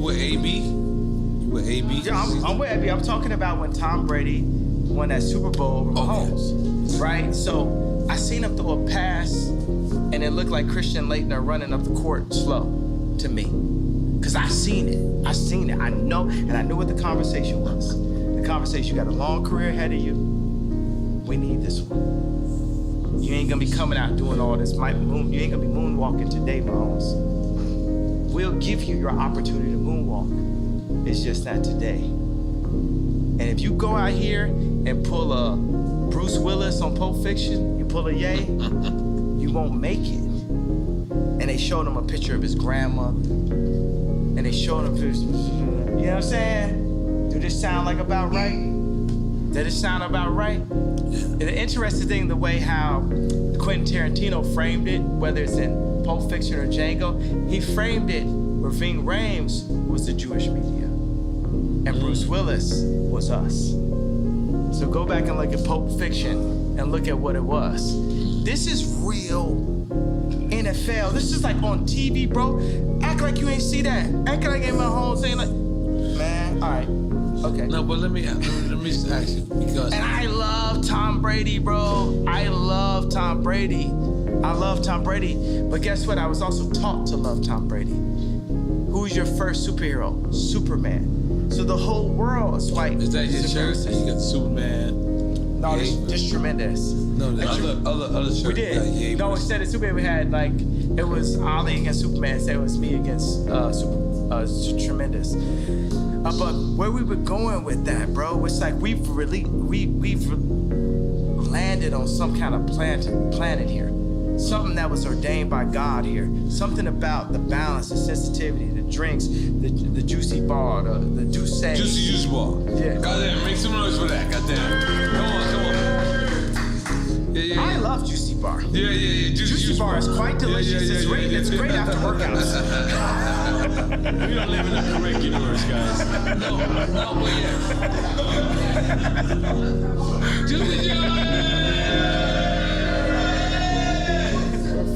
with AB? You with AB? Yeah, I'm with AB. I'm talking about when Tom Brady won that Super Bowl over Mahomes, right? So I seen him throw a pass, and it looked like Christian Laettner running up the court slow to me. Because I seen it. I know, and I knew what the conversation was. The conversation, you got a long career ahead of you. We need this one. You ain't gonna be coming out doing all this. You ain't gonna be moonwalking today, Mahomes. We'll give you your opportunity to moonwalk. It's just not today. And if you go out here and pull a Bruce Willis on Pulp Fiction, you pull a Ye, you won't make it. And they showed him a picture of his grandmother. And they showed him pictures, you know what I'm saying? Do this sound like about right? Does it sound about right? And the interesting thing, the way how Quentin Tarantino framed it, whether it's in Pulp Fiction or Django, he framed it where Ving Rhames was the Jewish media. And Bruce Willis was us. So go back and look at Pulp Fiction and look at what it was. This is real NFL. This is like on TV, bro. Act like you ain't see that. Act like ain't my home saying like, man, all right, okay. No, but let me just ask you because. And I love Tom Brady, bro. I love Tom Brady. But guess what? I was also taught to love Tom Brady. Who's your first superhero? Superman. So the whole world is white. Is that your shirt? You got Superman. No, this tremendous. No, the other shirt. We did. No, instead of Superman, we had like it was Ali against Superman. So it was me against Tremendous. But where we were going with that, bro, it's like we've landed on some kind of planet here. Something that was ordained by God here. Something about the balance, the sensitivity, the drinks, the juicy bar, the juice. Juicy bar. Yeah. Goddamn, make some noise for that. Goddamn. Come on. Yeah. I love juicy bar. Yeah. Juicy bar is quite delicious. It's great. It's great after workouts. We don't live in a correct universe, guys. No, but yeah. Juicy jar.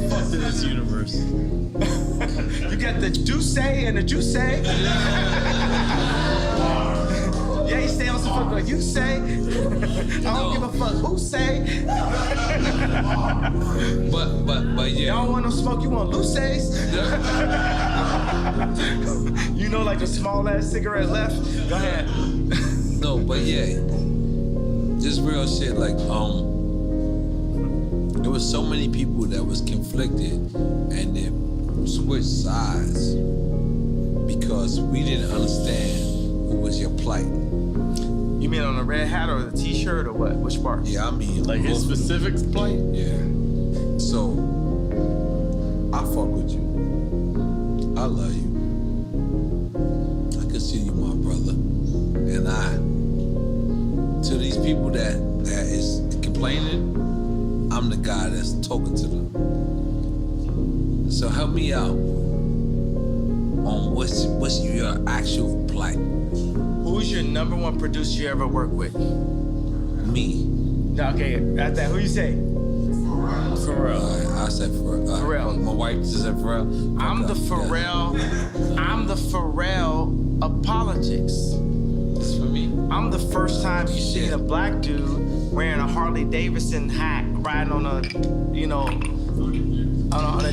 Fuck to this universe. You got the juice and the juice. Yeah, you stay on some fuck like you say. I don't give a fuck who say. But yeah. You don't want no smoke, you want Luces. You know, like the small ass cigarette left. Go ahead. No, but yeah. Just real shit, like there was so many people that was conflicted and then switched sides because we didn't understand what was your plight. You mean on the red hat or the t-shirt or what? Which part? Yeah, I mean like his specific plight? Yeah. So I fuck with you. I love you. I consider you my brother. And to these people that is complaining, I'm the guy that's talking to them. So help me out on what's your actual plight. Who's your number one producer you ever worked with? Me. Okay, at that, who you say? Pharrell. I said Pharrell. My wife just said Pharrell. I'm the Pharrell. Yeah. I'm the Pharrell of politics. This for me. I'm the first time you seen a black dude wearing a Harley Davidson hat, riding on a, on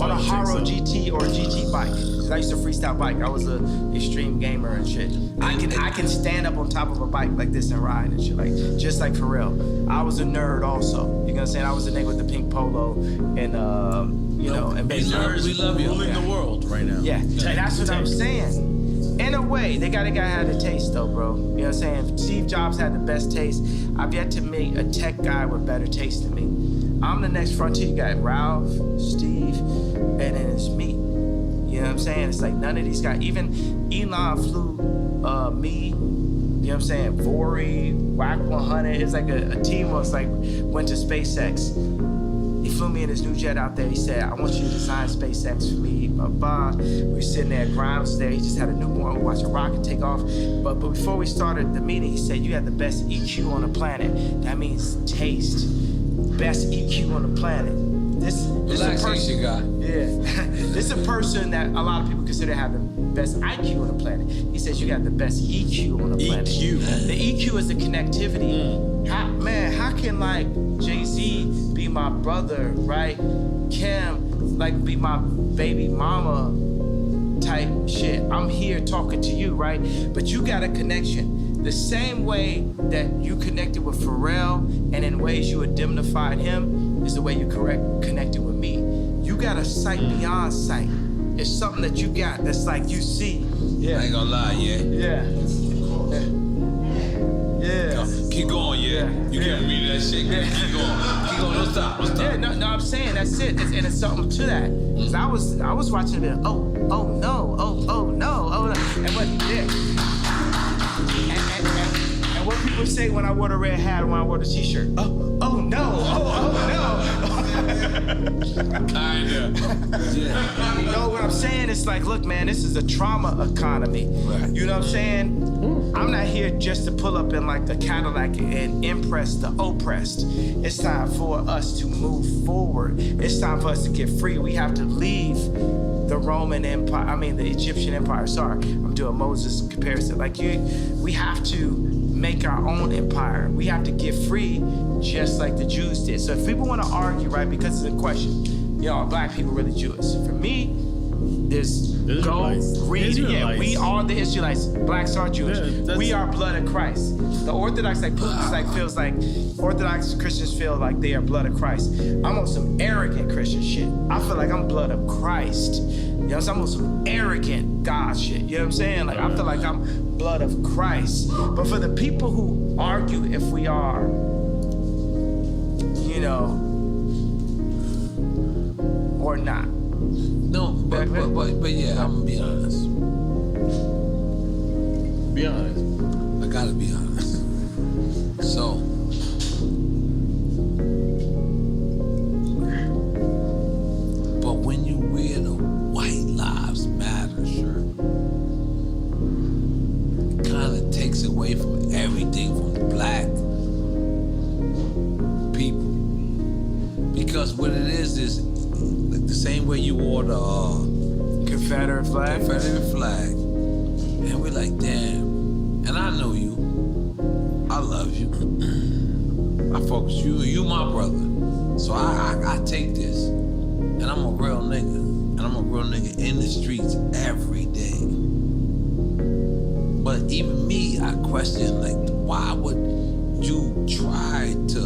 a Haro GT or GT bike. I used to freestyle bike. I was an extreme gamer and shit. I can stand up on top of a bike like this and ride and shit, like just like Pharrell. I was a nerd also. You know what I'm saying? I was the nigga with the pink polo and and nerds. We love you. Ruling the world right now. Yeah, that's what I'm saying. In a way, they got a guy had a taste though, bro. You know what I'm saying? Steve Jobs had the best taste. I've yet to meet a tech guy with better taste than me. I'm the next frontier. You got Ralph, Steve, and then it's me. You know what I'm saying? It's like none of these guys, even Elon flew me, you know what I'm saying? Vori, Wack 100. It's like a team was like, went to SpaceX. He flew me in his new jet out there. He said, I want you to design SpaceX for me, blah, blah. We were sitting there, Grimes was there. He just had a newborn. We watched a rocket take off. But before we started the meeting, he said, you have the best EQ on the planet. That means taste. Best EQ on the planet. this Relax, a person, you guy. yeah, this is a person that a lot of people consider having best IQ on the planet. He says you got the best EQ on the planet. EQ. The EQ is the connectivity. How can like Jay-Z be my brother, right? Kim like be my baby mama type shit. I'm here talking to you, right? But you got a connection. The same way that you connected with Pharrell and in ways you indemnified him is the way you connected with me. You got a sight beyond sight. It's something that you got that's like you see. Yeah. I ain't gonna lie, yeah. Yeah. Yeah. Keep going, yeah. You giving me that shit. Keep going. Keep going. Don't stop. Don't stop. Yeah, no, I'm saying that's it. And it's something to that. Cause I was watching it. Oh no. And what? Yeah. And what people say when I wore the red hat, when I wore the t-shirt. Oh no. Kinda. Yeah. You know what I'm saying? It's like, look, man, this is a trauma economy. Right. You know what I'm saying? I'm not here just to pull up in like a Cadillac and impress the oppressed. It's time for us to move forward. It's time for us to get free. We have to leave the Roman Empire, the Egyptian Empire. Sorry, I'm doing Moses comparison. We have to make our own empire. We have to get free just like the Jews did. So if people want to argue, right, because it's a question, are black people really Jewish? For me, there's go read. Yeah, we are the Israelites. Blacks are Jewish. Yeah, we are blood of Christ. The Orthodox, feels like Orthodox Christians feel like they are blood of Christ. I'm on some arrogant Christian shit. I feel like I'm blood of Christ. You know what I'm saying? I'm on some arrogant God shit. You know what I'm saying? Like I feel like I'm blood of Christ. But for the people who argue if we are, or not. No, but yeah, I'm gonna be honest. Be honest. I gotta be honest. So, but when you wear the White Lives Matter shirt, it kind of takes away from everything from black people. Because what it is like the same way you wore the Confederate flag. And we're like, damn. And I know you. I love you. I fuck with you. You my brother. So I take this. And I'm a real nigga. And I'm a real nigga in the streets every day. But even me, I question, like, why would you try to...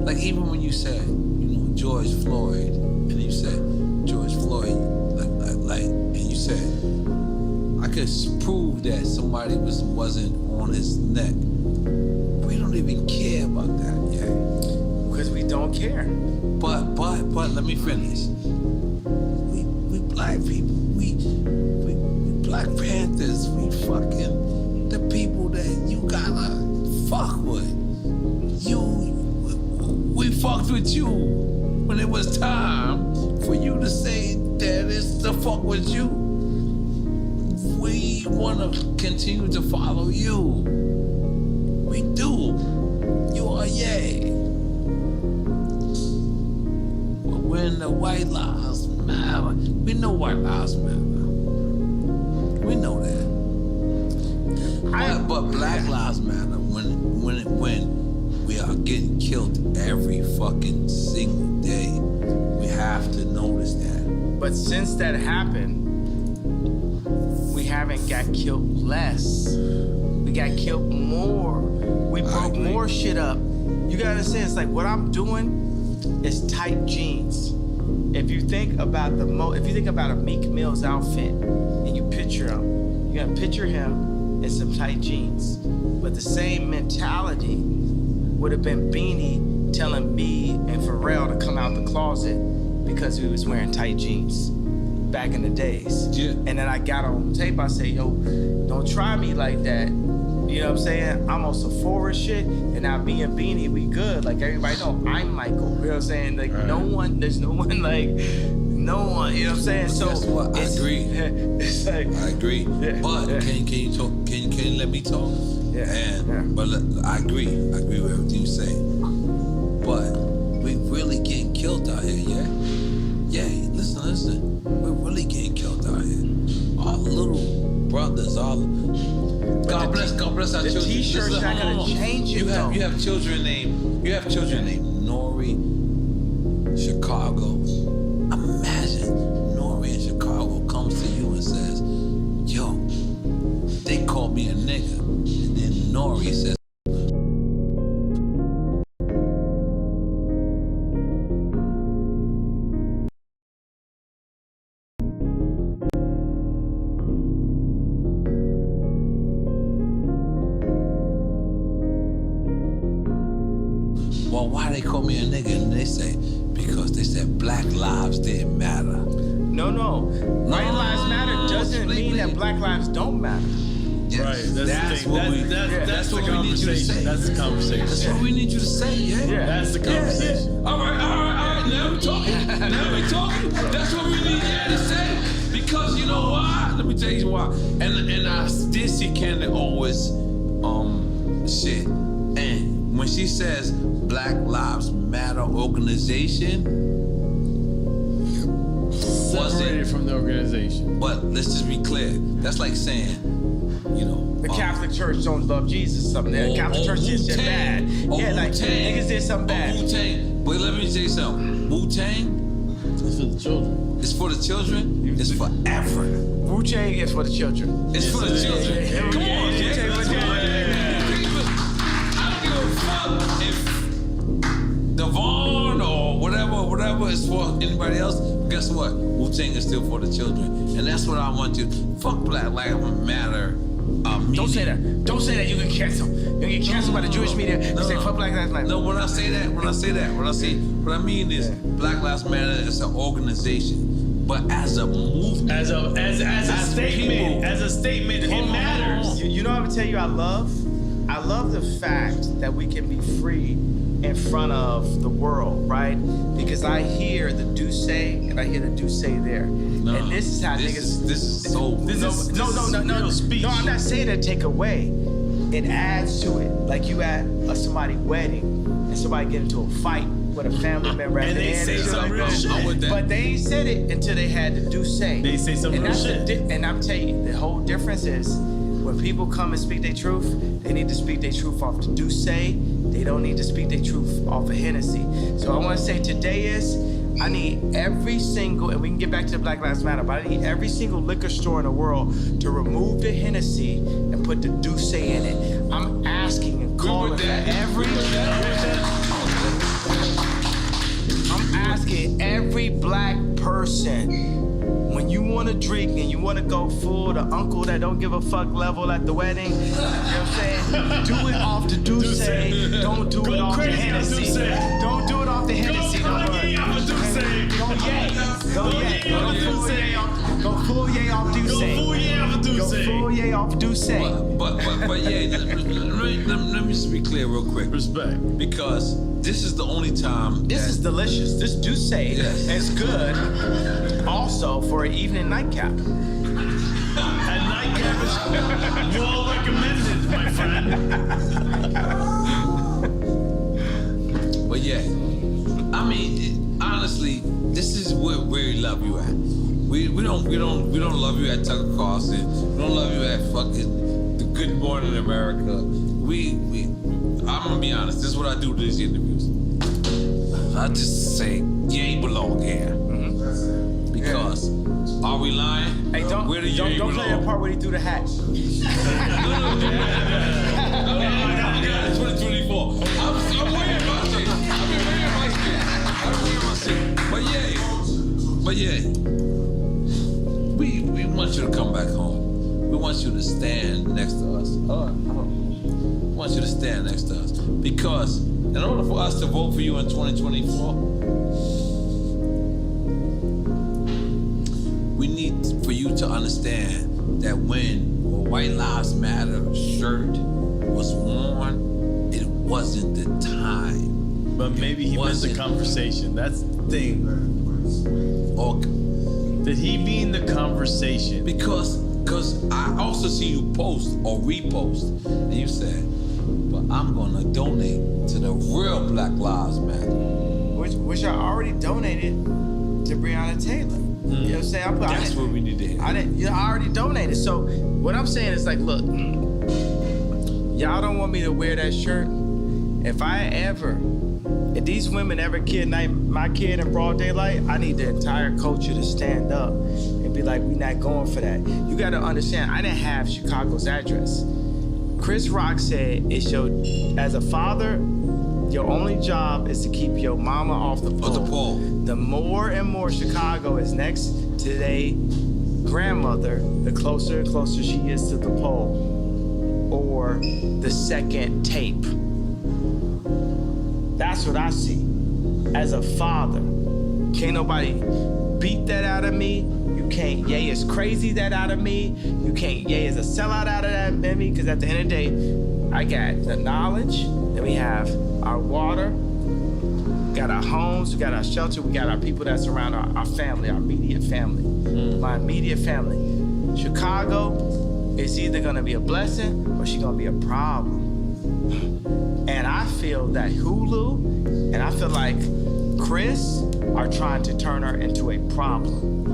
Like, even when you said, George Floyd, and you said, George Floyd, and you said, I could prove that somebody wasn't on his neck. We don't even care about that yet. Because we don't care. But let me finish. We black people, we Black Panthers, we fucking the people that you gotta fuck with. We fucked with you when it was time for you to say that it's to fuck with you. We wanna continue to follow you. We do. You are yay. But when the White Lives Matter, we know White Lives Matter. We know that. But Black Lives Matter when we are getting killed every fucking single day. We have to notice that. But since that happened, we haven't got killed less. We got killed more. We broke more shit up. You gotta understand, it's like what I'm doing is tight jeans. If you think about a Meek Mill's outfit and you picture him, you're gonna picture him in some tight jeans. But the same mentality would have been Beanie telling me and Pharrell to come out the closet because he was wearing tight jeans back in the days. Yeah. And then I got on tape, I say, yo, don't try me like that. You know what I'm saying? I'm on some forward shit, and now me and Beanie, we good. Like everybody know I'm Michael. You know what I'm saying? Like there's no one, you know what I'm saying? So guess what? I agree. It's like I agree. Yeah, But yeah. Can you talk? Can you let me talk? Yeah. But I agree with everything you say. But we really getting killed listen, we're really getting killed out here. Our little brothers, God bless our the children. T-shirt's Listen, not gonna change it, though. You have children named Nori, Chicago. Imagine Nori in Chicago comes to you and says, yo, they called me a nigga. And then Nori says, well, why they call me a nigga? And they say, because they said black lives didn't matter. No. White lives matter doesn't mean that black lives don't matter. Yes, Right, that's the what thing. we, That's the what we need you to conversation. say. That's the conversation. That's what we need you to say, yeah? That's the conversation. All right. Now we're talking. That's what we need you to say. Because you know why? Let me tell you why. And I did see Candace always shit. And when she says Black Lives Matter organization, Separated from the organization. but let's just be clear. That's like saying, you know, The Catholic Church don't love Jesus or something. The Catholic Church did shit bad. Yeah, like niggas did something bad. Wu-Tang. But let me tell you something. Wu-Tang It's for the children. is for the children. It's forever. Wu-Tang is for the children. It's for the children. yeah. Come on, Yeah, Jay. yeah, Let's yeah, go. I don't give a fuck if Devon or whatever is for anybody else. Guess what? Wu-Tang is still for the children. And that's what I want to. Fuck Black Lives Matter. Don't say that. Don't say that. You get canceled. You get canceled by the Jewish media. You say fuck Black Lives Matter. No, when I say that, what I mean is Black Lives Matter is an organization, but as a movement, As a statement, people. as a statement, it matters. You know what I'm gonna tell you I love? I love the fact that we can be free in front of the world, right? Because I hear the do say and I hear the do say there. No, and this is how niggas. This is so. No. real speech. No, I'm not saying that take away. It adds to it. Like you at somebody's wedding and somebody get into a fight with a family member at And the they end. say shit some like real that. shit. I'm with that. But they ain't said it until they had to do say. They say some and real that's shit. And I'm telling you, the whole difference is when people come and speak their truth, they need to speak their truth off the do say. They don't need to speak their truth off of Hennessy. So I want to say today is, I need every single, and we can get back to the Black Lives Matter, but I need every single liquor store in the world to remove the Hennessy and put the do say in it. I'm asking and calling for every. I'm asking every black person. When you want to drink and you want to go full the uncle that don't give a fuck level at the wedding, you know what I'm saying? Do it off the do say. Don't do it off the Hennessy. Don't do it off the Hennessy. Go full yay off do say. Go full yay off do say. But yeah, let me just be clear real quick. Respect. Because this is the only time. This is delicious. This do say Yes. is good. Also for an evening nightcap. And nightcap is well recommended, my friend. But yeah, I mean, honestly, this is where we love you at. We don't love you at Tucker Carlson. We don't love you at fucking the Good Morning America. I'm gonna be honest. This is what I do to these interviews. I just say you ain't belong here. Because are we lying? Hey, don't Where do you don't play that part where he threw the hat. No, it's 2024. I'm wearing my shit. I've been wearing my shit. But yeah, we want you to come back home. We want you to stand next to us. We want you to stand next to us. Because in order for us to vote for you in 2024, we need for you to understand that when a White Lives Matter shirt was worn, it wasn't the time. But maybe he missed the conversation. That's the thing. Or Did he be in the conversation? because I also see you post or repost, and you said, "But I'm gonna donate to the real Black Lives Matter." Which I already donated to Breonna Taylor. You know what I'm saying? That's what we need to hear. I already donated. So what I'm saying is like, look, y'all don't want me to wear that shirt. If these women ever kidnap my kid in broad daylight, I need the entire culture to stand up and be like, we not going for that. You got to understand, I didn't have Chicago's address. Chris Rock said, as a father, your only job is to keep your mama off the pole. The more and more Chicago is next to their grandmother, the closer and closer she is to the pole or the second tape. That's what I see as a father. Can't nobody beat that out of me. You can't yay as crazy that out of me. You can't yay as a sellout out of that in me, because at the end of the day, I got the knowledge, then we have our water, we got our homes, we got our shelter, we got our people that surround our family, our immediate family. My immediate family. Chicago is either gonna be a blessing or she's gonna be a problem. And I feel that Hulu and I feel like Chris are trying to turn her into a problem.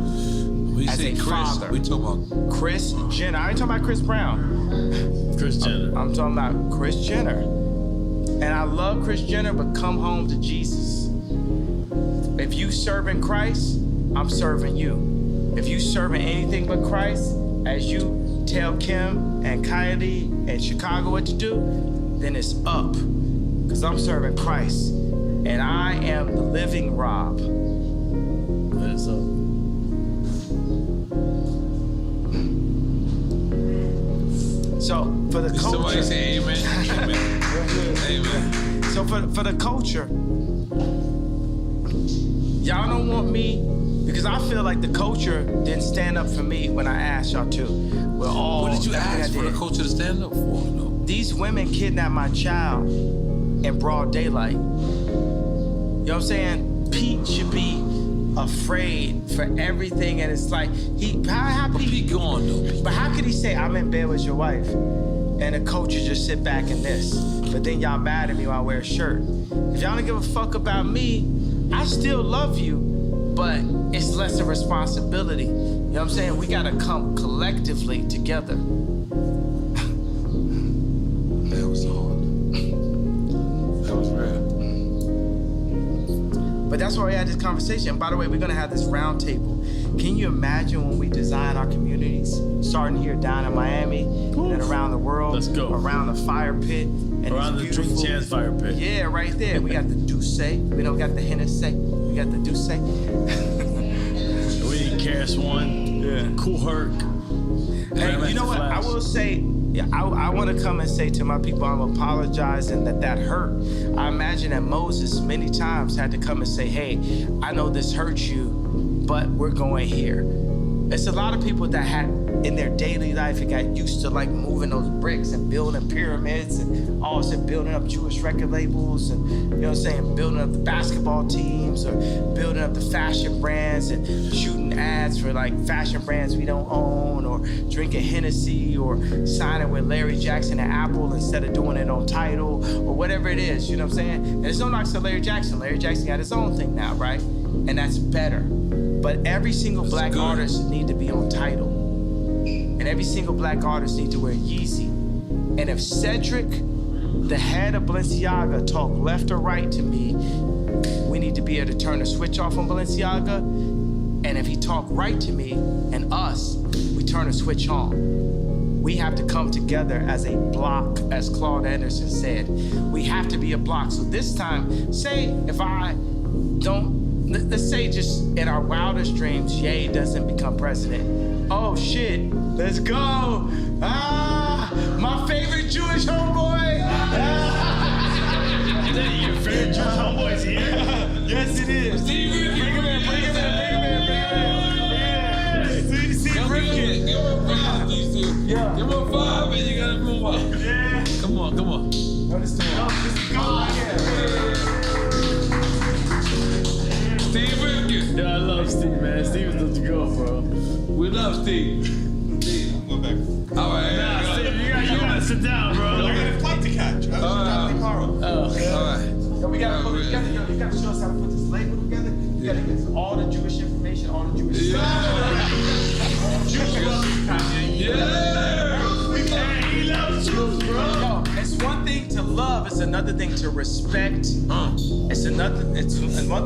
When you as say a Chris, father. we talking about Kris Jenner. I ain't talking about Chris Brown. Kris Jenner. I'm talking about Kris Jenner. And I love Kris Jenner, but come home to Jesus. If you serving Christ, I'm serving you. If you serving anything but Christ, as you tell Kim and Kylie and Chicago what to do, then it's up. Because I'm serving Christ. And I am the living Rob. That's up. So for the culture. Somebody say amen. Amen. Amen. So for the culture, y'all don't want me, because I feel like the culture didn't stand up for me when I asked y'all to. We're all. What did you ask for the culture to stand up for? No. These women kidnapped my child in broad daylight. You know what I'm saying? Pete should be afraid for everything, and it's like how Pete gone though. But how could he say I'm in bed with your wife, and the culture just sit back in this? But then y'all mad at me when I wear a shirt. If y'all don't give a fuck about me, I still love you, but it's less a responsibility. You know what I'm saying? We gotta come collectively together. That was hard. That was real. But that's why we had this conversation. And by the way, we're gonna have this round table. Can you imagine when we design our communities, starting here down in Miami, and then around the world, Let's go. around the fire pit, and Around the these Drink beautiful- Chance fire pit. Yeah, right there. We got the Douce. We don't got the Hennessy. We got the Douce. We need Karis One. Yeah. Cool Herc. Hey, you know what? I will say, yeah, I want to come and say to my people, I'm apologizing that hurt. I imagine that Moses many times had to come and say, hey, I know this hurts you, but we're going here. It's a lot of people that had in their daily life and got used to like moving those bricks and building pyramids and also building up Jewish record labels and, you know what I'm saying, building up the basketball teams or building up the fashion brands and shooting ads for like fashion brands we don't own, or drinking Hennessy, or signing with Larry Jackson and Apple instead of doing it on Tidal, or whatever it is, you know what I'm saying? And there's no knocks to Larry Jackson. Larry Jackson got his own thing now, right? And that's better. But every single black good. artist need to be on Tidal. And every single black artist need to wear Yeezy. And if Cedric, the head of Balenciaga, talk left or right to me, we need to be able to turn the switch off on Balenciaga. And if he talk right to me and us, we turn the switch on. We have to come together as a block, as Claude Anderson said. We have to be a block. So this time, say if I don't, let's say just in our wildest dreams, Ye doesn't become president. Oh shit, let's go. Ah, my favorite Jewish homeboy. Ah. Your favorite Jewish homeboy's here? Yes, it is. Bring him in. Give him 5, these two. Yeah. Give him 5 and you gotta move up. Yeah. Come on. No, this is God. Steve Rifkin. Yeah, I love Steve, man. Steve is the go, bro. We love Steve. Steve, go back. All right. Nah, Steve, you gotta sit down, bro. I got a flight to catch. I was traveling tomorrow. Oh. All right. Yo, you gotta show us how to put this label together. You gotta get all the Jewish information nation, all the Jewish. He loves Jews, bro. No, it's one thing to love, it's another thing to respect. It's one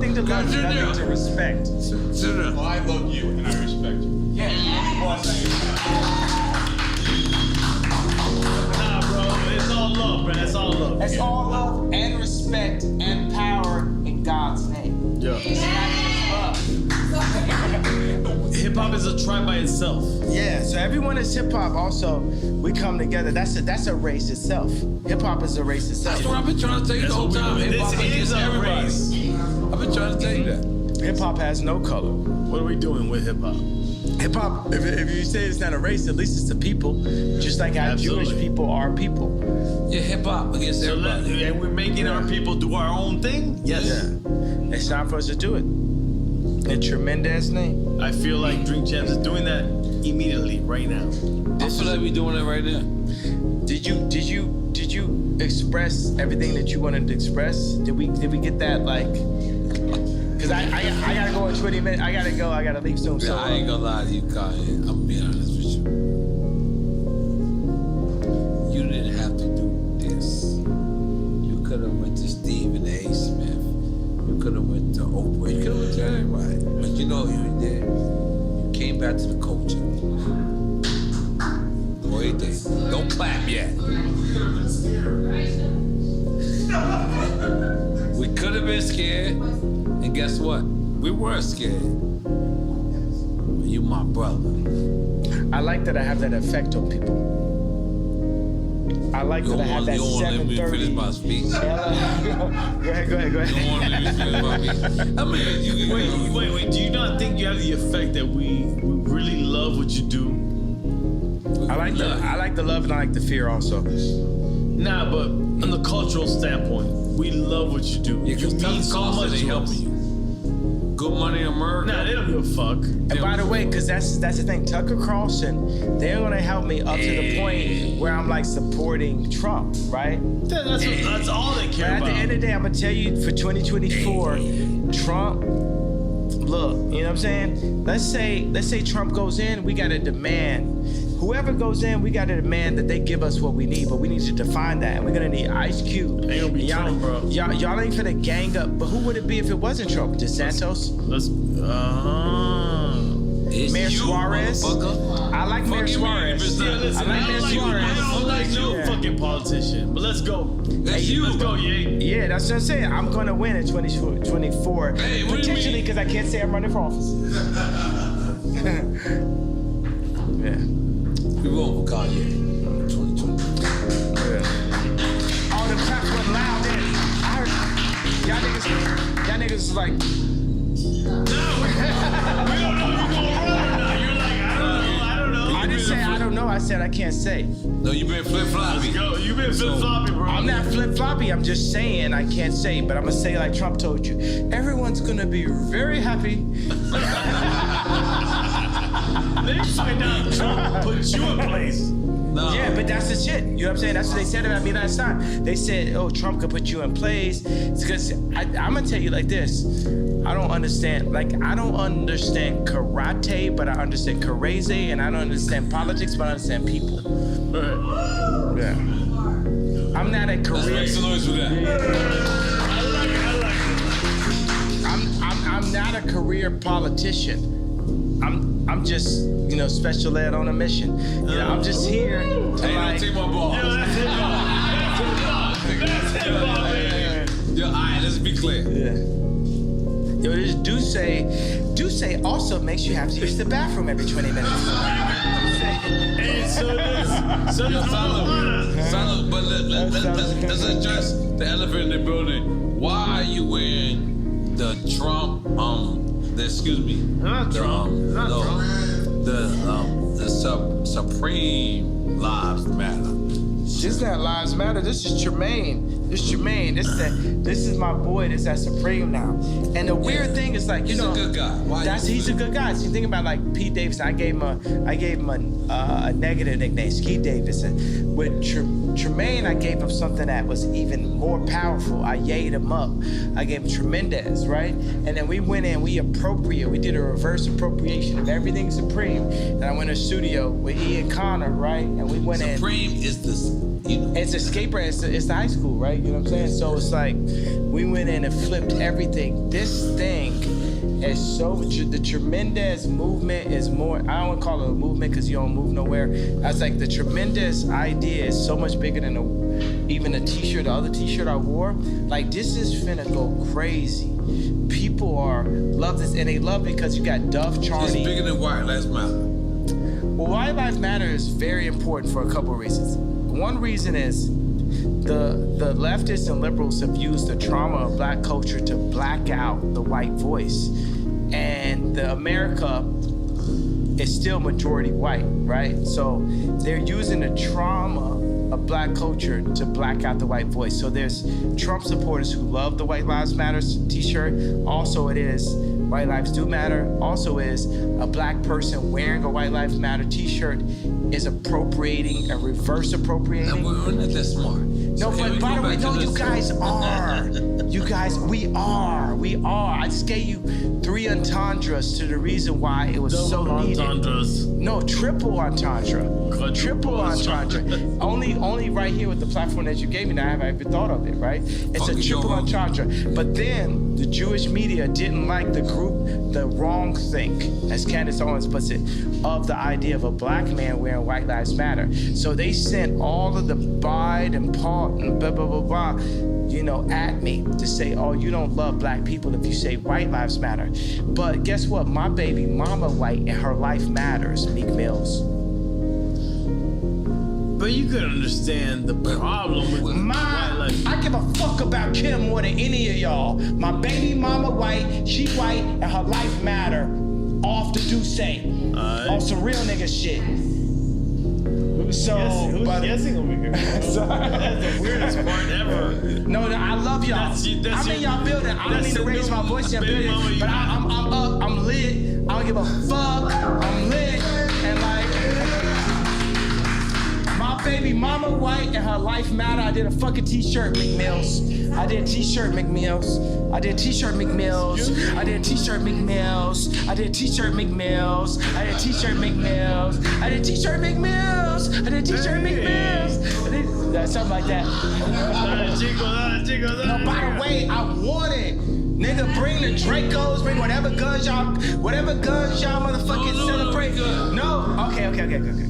thing to love, it's another thing to respect. Well, I love you and I respect you. Yeah. Nah, bro, it's all love, man. It's all love. It's all love and respect and power in God's name. Yeah. It's not just love. Hip hop is a tribe by itself. Yeah, so everyone is hip hop. Also, we come together. That's a race itself. Hip hop is a race itself. That's what I've been trying to tell you the whole time. Hip hop This is against a everybody. race. I've been trying to tell you that. Hip hop has no color. What are we doing with hip hop? Hip hop, if you say it's not a race, at least it's a people. Just like how Absolutely. Jewish people are people. Yeah, hip hop against everybody. And we're making our people do our own thing? Yes. Yeah. It's time for us to do it. In tremendous name. I feel like Drink Champs is doing that immediately, right now. I feel like we doing it right now. Did you express everything that you wanted to express? Did we get that like? Cause I gotta go in 20 minutes. I gotta leave soon. So I ain't gonna lie to you, Kanye. I'm gonna be honest with you. You didn't have to do this. You could have went to Stephen A. Smith. You could have went to Oprah. You could have went to everybody. But you know what you did? You came back to the culture. What do you think? Don't clap yet. We could have been scared. And guess what? We were scared. You my brother. I like that I have that effect on people. I like that I have that You don't want to let me finish 7:30. my speech. Go ahead. You don't want to let me finish my speech. I mean, you Wait. Do you not think you have the effect that we really love what you do? I like the love and I like the fear also. Nah, but on the cultural standpoint, we love what you do. Yeah, You because mean so much ain't to us. helping you. Good Money America. Nah, they don't give a fuck. And by the way, because that's the thing, Tucker Carlson, they're gonna help me up to the point where I'm like supporting Trump, right? That's all they But care at about. the end of the day, I'm gonna tell you for 2024, Trump. Look, you know what I'm saying? Let's say Trump goes in, we gotta demand. Whoever goes in, we gotta demand that they give us what we need, but we need to define that. And we're gonna need Ice Cube. Ain't gonna be Trump, bro. Y'all ain't finna gang up. But who would it be if it wasn't Trump? DeSantos? It's Mayor you, Suarez? motherfucker. I like Mayor Fuck you, man, if Suarez. it's not- I like Mayor I Suarez. don't like no Yeah. fucking politician. But let's go. That's you. Let's go, Ye. Yeah, that's what I'm saying. I'm gonna win in 2024. Hey, what do you Potentially, mean? because I can't say I'm running for office. Yeah. We vote for Kanye. 2020. All the claps went loud in. I heard y'all niggas was like, We don't know if you're going to run. Now you're like, I don't know. I didn't say I don't know. I said I can't say. No, you been flip-floppy. Let's go. You've been flip-floppy, bro. I'm not flip-floppy. I'm just saying I can't say, but I'm gonna say like Trump told you. Everyone's gonna be very happy. Then you find out Trump put you in place. No. Yeah, but that's the shit. You know what I'm saying? That's what they said about me last time. They said, oh, Trump could put you in place. It's because I'm going to tell you like this. I don't understand karate, but I understand karate, and I don't understand politics, but I understand people. Yeah. I'm not a Let's career. make some noise for that. I like it. I'm not a career politician. I'm just, special ed on a mission. I'm just here to Hey, don't take my ball. Yo, that's hip-hop. That's hip-hop, baby. Yo, all right, let's be clear. Yeah. Yo, this Duce also makes you have to use the bathroom every 20 minutes. Hey, so this Yo, silent, but let's address the elephant in the building. Why are you wearing the Trump, Not Trump. Not Trump. the Supreme Lives Matter. This is not Lives Matter. This is Tremaine. This is Jermaine. This is my boy that's at Supreme now. And the weird thing is like, He's a good guy. Why he's a good guy. So you think about like Pete Davidson. I gave him a negative nickname, Ski Davidson. With Tremaine, I gave him something that was even more powerful. I yayed him up. I gave him Tremendous, right? And then we went in, we did a reverse appropriation of everything Supreme. And I went to the studio with Ian Connor, right? And we went Supreme is this, you know. It's a skateboard, it's the high school, right? You know what I'm saying? So it's like, we went in and flipped everything. This thing is so, the Tremendous movement is more, I don't want to call it a movement because you don't move nowhere. I was like, the Tremendous idea is so much bigger than even the t-shirt, the other t-shirt I wore. Like, this is finna go crazy. People love this, and they love it because you got Duff Charney. It's bigger than White Lives Matter. Well, White Lives Matter is very important for a couple of reasons. One reason is the leftists and liberals have used the trauma of black culture to black out the white voice. And the America is still majority white, right? So they're using the trauma of black culture to black out the white voice. So there's Trump supporters who love the White Lives Matter t-shirt. Also it is White Lives Do Matter. Also is a black person wearing a White Lives Matter t-shirt is appropriating and reverse appropriating. And we're not that smart. No, So but by the way, no, you guys are. You guys, we are. I just gave you 3 entendres to the reason why it was so needed. Entendres. No, triple entendre. Triple entendre. Only right here with the platform that you gave me, now I haven't even thought of it, right? It's Fucking a triple Joe. entendre. But then the Jewish media didn't like the group, the wrong think, as Candace Owens puts it, of the idea of a black man wearing White Lives Matter. So they sent all of the Bide and Paul and blah, blah, blah, blah, you know, at me to say, oh, you don't love black people if you say White Lives Matter. But guess what? My baby mama white and her life matters, Meek Mills. But you could understand the problem with white life. I give a fuck about Kim more than any of y'all. My baby mama white, she white, and her life matter. Off the Duce. On some real nigga shit. So, Who's guessing over here? Sorry. That's the weirdest part ever. No, I love y'all. That's I'm in y'all building. I don't mean to raise my voice in your baby building, mama, but I'm up, I'm lit. I don't give a fuck. I'm lit. And like, my baby mama white and her life matter. I did a fucking t-shirt, McMills. I did t-shirt McMills. I did t-shirt McMills. I did t-shirt McMills. I did t-shirt McMills. I did t-shirt McMills. I did t-shirt McMills. I did t-shirt McMills. That's something like that. No, by the way, I want it. Nigga, bring the Dracos, bring whatever guns y'all motherfucking celebrate. No, okay.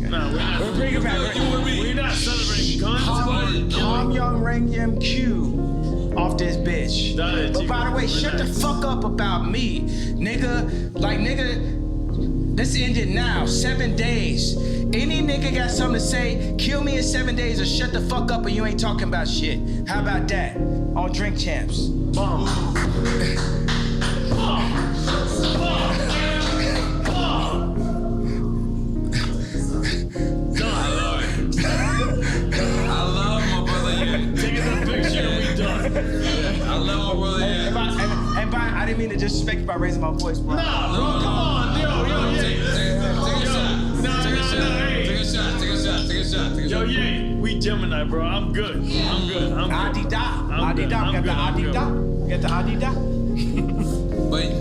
No, We'll bring it back. we're not celebrating guns. Calm Young Ring Yim Q off this bitch. Dale, But chico, by the way, shut the relax. fuck up about me. Nigga, let's end it now. 7 days. Any nigga got something to say, kill me in 7 days or shut the fuck up or you ain't talking about shit. How about that? On Drink Champs. Boom. I love my brother Ye. Taking a picture and we done. I love my brother Ye. And by, I didn't mean to disrespect you by raising my voice, bro. Nah, bro, come on, yo, Take a shot. Yo, yeah, we Gemini, bro. I'm good. Adi-da. We got the Adi-da. We got the Adi-da.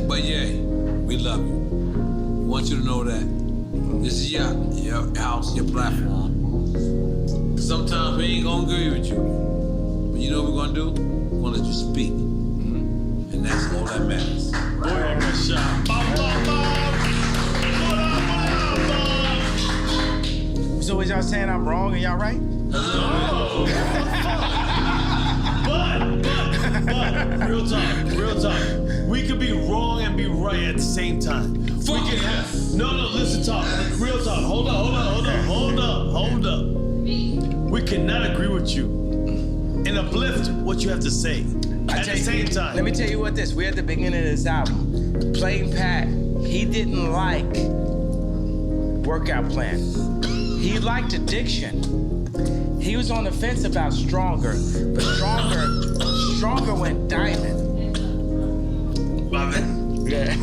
But yeah, we love you. We want you to know that this is your house, your platform. Sometimes we ain't gonna agree with you, but you know what we're gonna do? We're gonna let you speak, and that's all that matters. Boy, I got shot. So is y'all saying I'm wrong and y'all right? But, real talk. We could be wrong and be right at the same time. Fuck we can yeah. No, listen, talk. Real talk. Hold up. We cannot agree with you and uplift what you have to say at the same time. Let me tell you what this. We're at the beginning of this album. Plain Pat, he didn't like workout plan. He liked addiction. He was on the fence about Stronger, but Stronger went diamond. Love it. Yeah.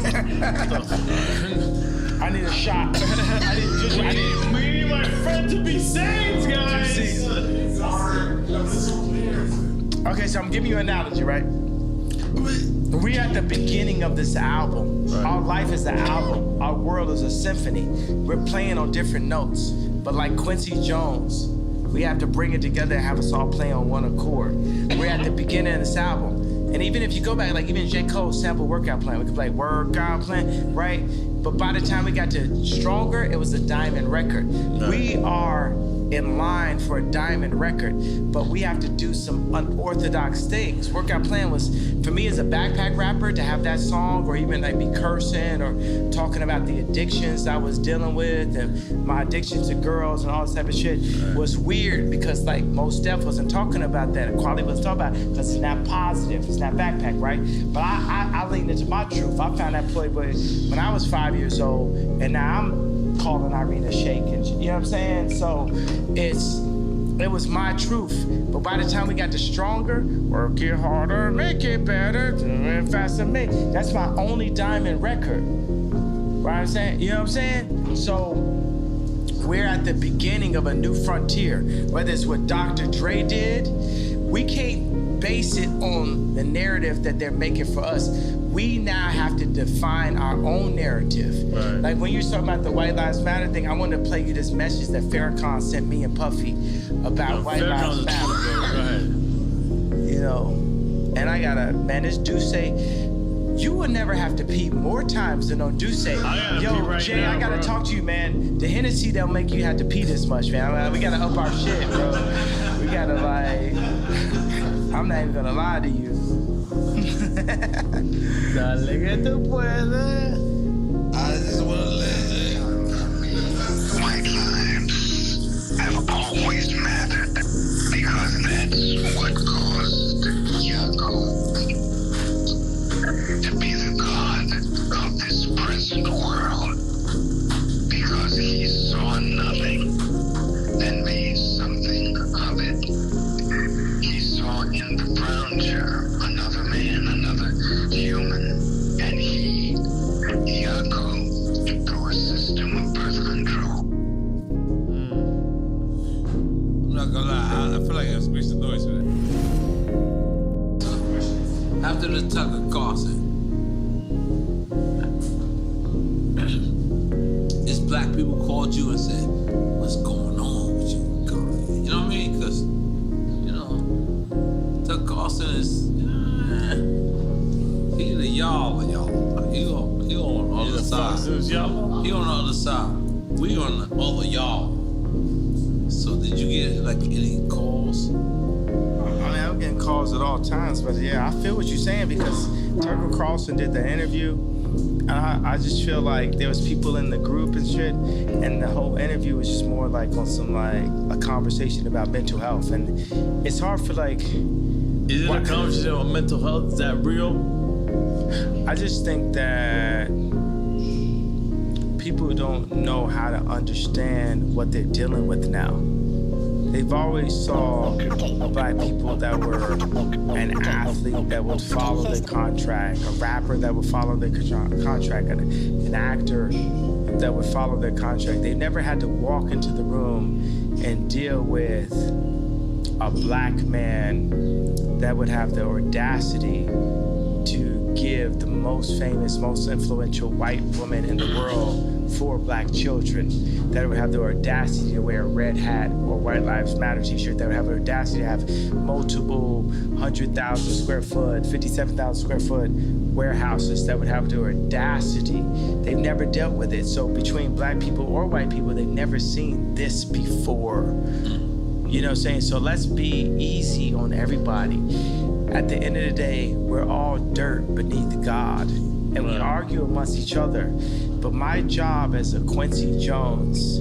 I need a shot. We need my friend to be saved, guys. Okay, so I'm giving you an analogy, right? We're at the beginning of this album. Right. Our life is an album. Our world is a symphony. We're playing on different notes. But like Quincy Jones, we have to bring it together and have us all play on one accord. We're at the beginning of this album. And even if you go back, like even J. Cole's sample workout plan, we could play workout plan, right? But by the time we got to Stronger, it was a diamond record. Right. We are in line for a diamond record, but we have to do some unorthodox things. Workout Plan was, for me as a backpack rapper, to have that song or even like be cursing or talking about the addictions I was dealing with and my addiction to girls and all this type of shit was weird because like Mos Def wasn't talking about that and Quality wasn't talking about it because it's not positive, it's not backpack, right? But I leaned into my truth. I found that Playboy when I was 5 years old and now I'm calling Irina Shayk and you know what I'm saying? So it was my truth. But by the time we got to Stronger, work it harder, make it better, do it faster, make. That's my only diamond record. Right I'm saying? You know what I'm saying? So we're at the beginning of a new frontier. Whether it's what Dr. Dre did, we can't base it on the narrative that they're making for us. We now have to define our own narrative. Right. Like when you're talking about the White Lives Matter thing, I wanted to play you this message that Farrakhan sent me and Puffy about White Lives Matter. Right. You know, and I gotta, man, this Duce, you would never have to pee more times than on Duce. Yo, Jay, now, I gotta talk to you, man. The Hennessy don't make you have to pee this much, man. We gotta up our shit, bro. We gotta like, I'm not even gonna lie to you. Dale que tú puedes. I just wanna let White lives have always mattered because that's what caused Yaakov to be the god of this present world. Because he saw nothing, then made something of it. He saw in the brown jar another man, another human, and he, Yaakov, through a system of birth control. I'm not gonna lie, I feel like I have to make some noise for that. After the Tucker Carlson, it's black people called you and said, what's going on with you? You know what I mean? Because, you know, Tucker Carlson is, he the y'all of y'all. He on the other side. He on the other side. We on the other y'all. So did you get like any calls? I mean, I'm getting calls at all times, but yeah, I feel what you're saying because Tucker Carlson did the interview, and I just feel like there was people in the group and shit, and the whole interview was just more like on some like a conversation about mental health, and it's hard for like. Is it a conversation about mental health? Is that real? I just think that people don't know how to understand what they're dealing with now. They've always saw black people that were an athlete that would follow their contract, a rapper that would follow their contract, an actor that would follow their contract. They never had to walk into the room and deal with a black man that would have the audacity to give the most famous, most influential white woman in the world for black children, that would have the audacity to wear a red hat or White Lives Matter t-shirt, that would have the audacity to have multiple 100,000 square foot, 57,000 square foot warehouses, that would have the audacity. They've never dealt with it. So between black people or white people, they've never seen this before. You know what I'm saying? So let's be easy on everybody. At the end of the day, we're all dirt beneath God, and we argue amongst each other. But my job as a Quincy Jones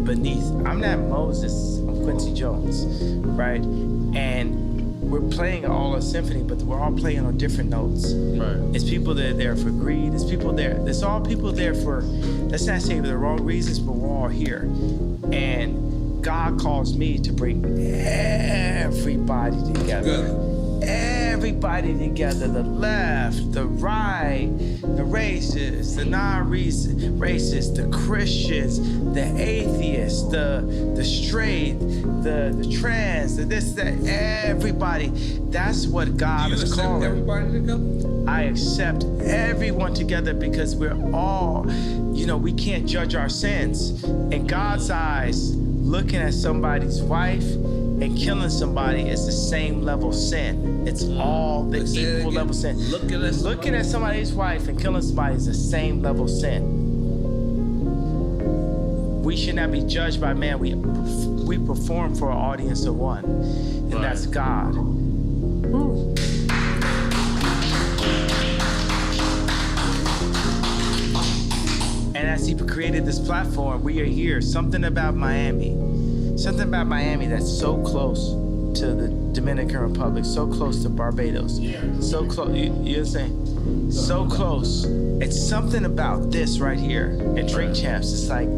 I'm not Moses, I'm Quincy Jones, right? And we're playing all a symphony, but we're all playing on different notes. Right. It's people that are there for greed. It's people there. It's all people there for, let's not say for the wrong reasons, but we're all here. And God calls me to bring everybody together. Everybody together, the left, the right, the racists, the non-racists, the Christians, the atheists, the straight, the trans, the this, that, everybody. That's what God is calling. Everybody together? I accept everyone together because we're all, we can't judge our sins. In God's eyes, looking at somebody's wife and killing somebody is the same level sin. It's all the equal level sin. Looking at somebody's wife and killing somebody is the same level sin. We should not be judged by man. We perform for an audience of one, and that's God. Woo. And as he created this platform, we are here. Something about Miami that's so close to the Dominican Republic, so close to Barbados, so close, you know what I'm saying? So close. It's something about this right here at Drink Champs. It's like,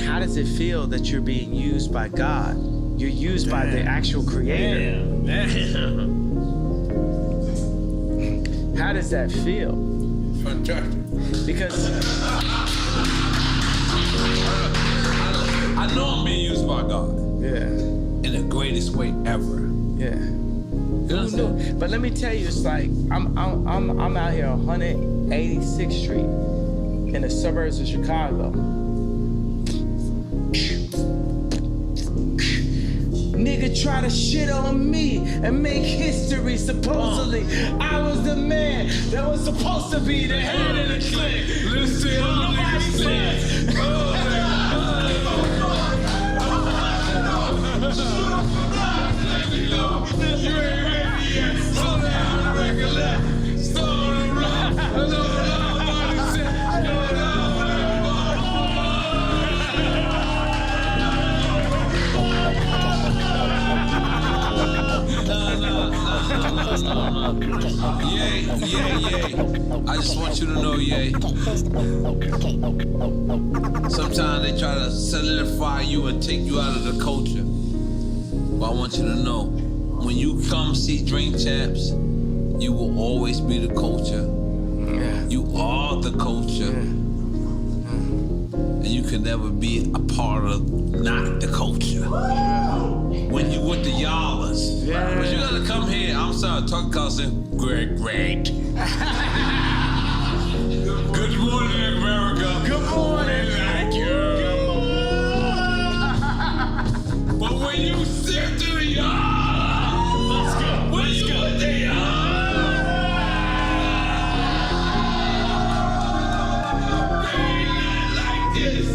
how does it feel that you're being used by God? You're used by the actual creator. How does that feel? Fantastic. Because I know I'm being used by God. yeah. In the greatest way ever. Yeah. You understand? But let me tell you, it's like I'm out here on 186th Street in the suburbs of Chicago. Nigga try to shit on me and make history. Supposedly, I was the man that was supposed to be the head of the clique. Listen, Nobody said. Yeah. I just want you to know, sometimes they try to solidify you and take you out of the culture. But I want you to know, when you come see Drink Champs, you will always be the culture. Yeah. You are the culture. And you can never be a part of not the culture. When you with the y'allers. Yeah. But you gotta come here. I'm sorry, talk cousin. Great. Good morning, America. Good morning. Thank you. But when you sit to the yard, with the like this.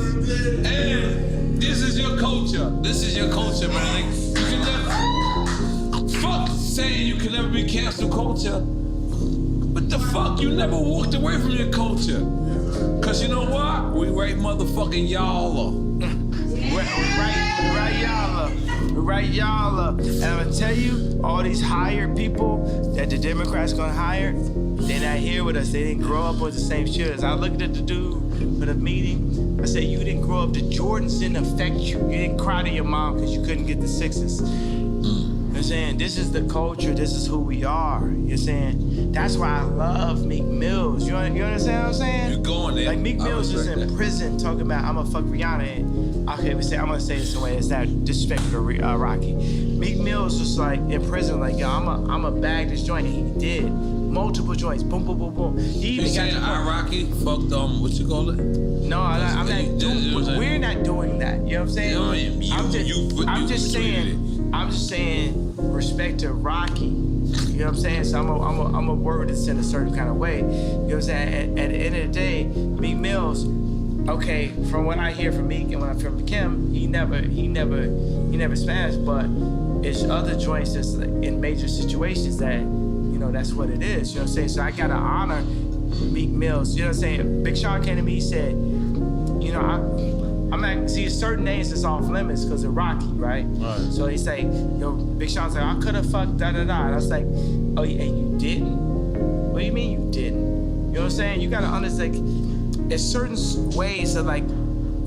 And this is your culture. This is your culture, man. You can never fuck saying you can never be cancel culture. What the fuck? You never walked away from your culture. Cause you know what? We right motherfucking y'all. Right, y'all. And I'm gonna tell you, all these hired people that the Democrats gonna hire, they're not here with us. They didn't grow up with the same shit as I looked at the dude for the meeting. I said, you didn't grow up. The Jordans didn't affect you. You didn't cry to your mom because you couldn't get the sixes. You know what I'm saying? This is the culture. This is who we are. You know what I'm saying? That's why I love Meek Mills. You understand what I'm saying? You're going there. Like Meek Mills is in prison talking about I'm gonna fuck Rihanna. And okay, I'm gonna say this in a way it's not disrespectful to Rocky. Meek Mills was like in prison, like yo, I'm a bag this joint. And he did multiple joints. Boom, boom, boom, boom. He even You saying Rocky fucked what you call it? No, I'm not doing. We're not doing that. You know what I'm saying? I'm just saying respect to Rocky. You know what I'm saying? So I'm a word this in a certain kind of way. You know what I'm saying? At the end of the day, Meek Mills, okay, from what I hear from Meek and when I hear from Kim, he never smashed, but it's other joints that's in major situations that, that's what it is. You know what I'm saying? So I gotta honor Meek Mills. You know what I'm saying? Big Sean came to me, he said, I'm not, see, certain names that's off limits because of Rocky, right? So he say, Big Sean's like, I could have fucked da-da-da. And I was like, oh, and you didn't? What do you mean you didn't? You know what I'm saying? You gotta understand, there's certain ways that like,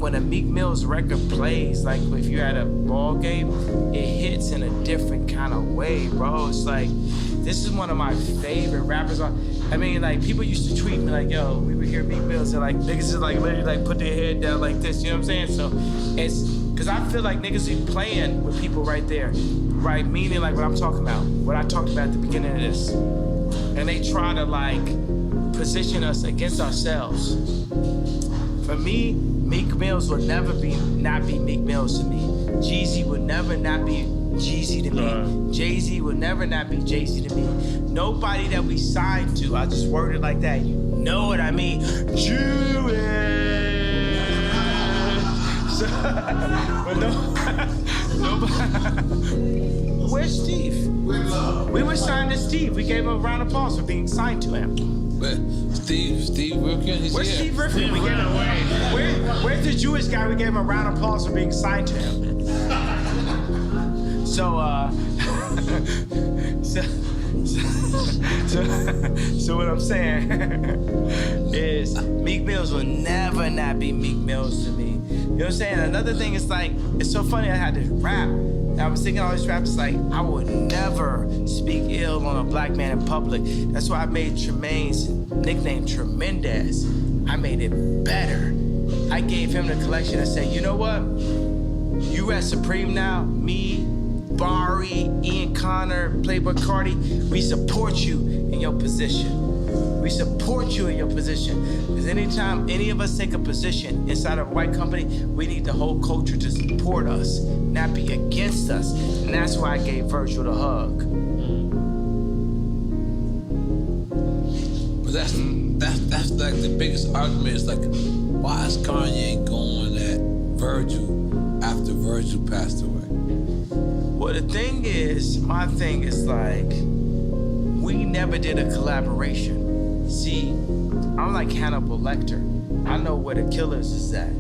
when a Meek Mill's record plays, like if you're at a ball game, it hits in a different kind of way, bro. It's like, this is one of my favorite rappers. I mean, like, people used to tweet me like, yo, we would hear Meek Mill's and like, niggas is like literally like put their head down like this, you know what I'm saying? So it's, cause I feel like niggas be playing with people right there, right? Meaning like what I'm talking about, what I talked about at the beginning of this. And they try to like position us against ourselves. For me, Meek Mills will never not be Meek Mills to me. Jeezy would never not be Jeezy to me. Jay-Z will never not be Jay-Z to me. Nobody that we signed to, I just word it like that, you know what I mean? Jewish. So, but nobody. Where's Steve? We were signed to Steve. We gave him a round of applause for being signed to him. But Steve Rifkin, he's Where's here. Steve Rifkin? We gave him, where's the Jewish guy? We gave him a round of applause for being signed to him. So what I'm saying is Meek Mills will never not be Meek Mills to me. You know what I'm saying? Another thing is like, it's so funny I had to rap. And I was thinking all these raps like, I would never speak ill on a black man in public. That's why I made Tremaine's nickname Tremendez. I made it better. I gave him the collection and said, you know what? You at Supreme now, me, Bari, Ian Connor, Playboy Cardi, we support you in your position. We support you in your position. Because anytime any of us take a position inside of a white company, we need the whole culture to support us, not be against us. And that's why I gave Virgil the hug. But that's like the biggest argument is like, why is Kanye going at Virgil after Virgil passed away? Well, the thing is, my thing is like, we never did a collaboration. See, I'm like Hannibal Lecter. I know where the killers is at.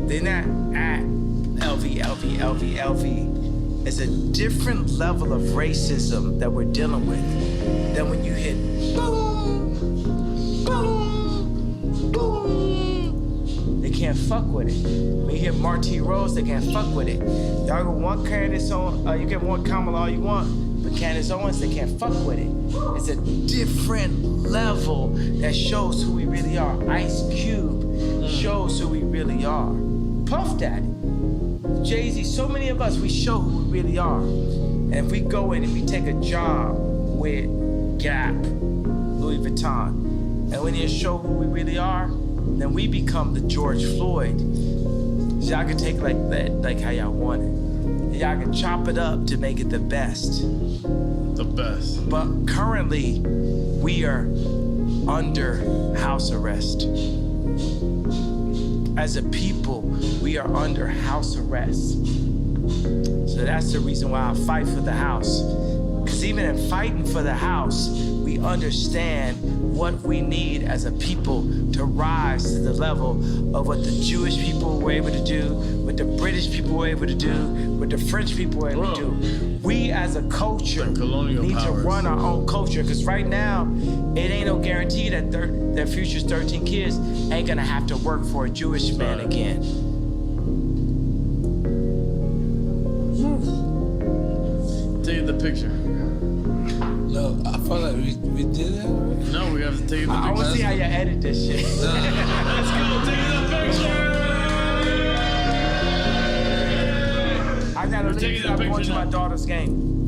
They're not at LV. It's a different level of racism that we're dealing with than when you hit boom, boom, boom. They can't fuck with it. When you hit Marty Rose, they can't fuck with it. Y'all go want Candace Owens, you can want Kamala all you want, but Candace Owens, they can't fuck with it. It's a different level that shows who we really are. Ice Cube shows who we really are. Puff Daddy, Jay-Z, so many of us, we show who we really are. And if we go in and we take a job with Gap, Louis Vuitton, and when you show who we really are, then we become the George Floyd. So y'all can take it like that, like how y'all want it. And y'all can chop it up to make it the best. The best. But currently, we are under house arrest. As a people, we are under house arrest. So that's the reason why I fight for the house. Because even in fighting for the house, we understand what we need as a people to rise to the level of what the Jewish people were able to do, what the British people were able to do, what the French people were able to do. We as a culture need to run our own culture, because right now, it ain't no guarantee that their future's 13 kids ain't gonna have to work for a Jewish man again. Take the picture. No, I felt like we did that already. No, we have to take the picture. I wanna see how you edit this shit. Let's go, take the picture! I gotta leave. I'm going to my daughter's game.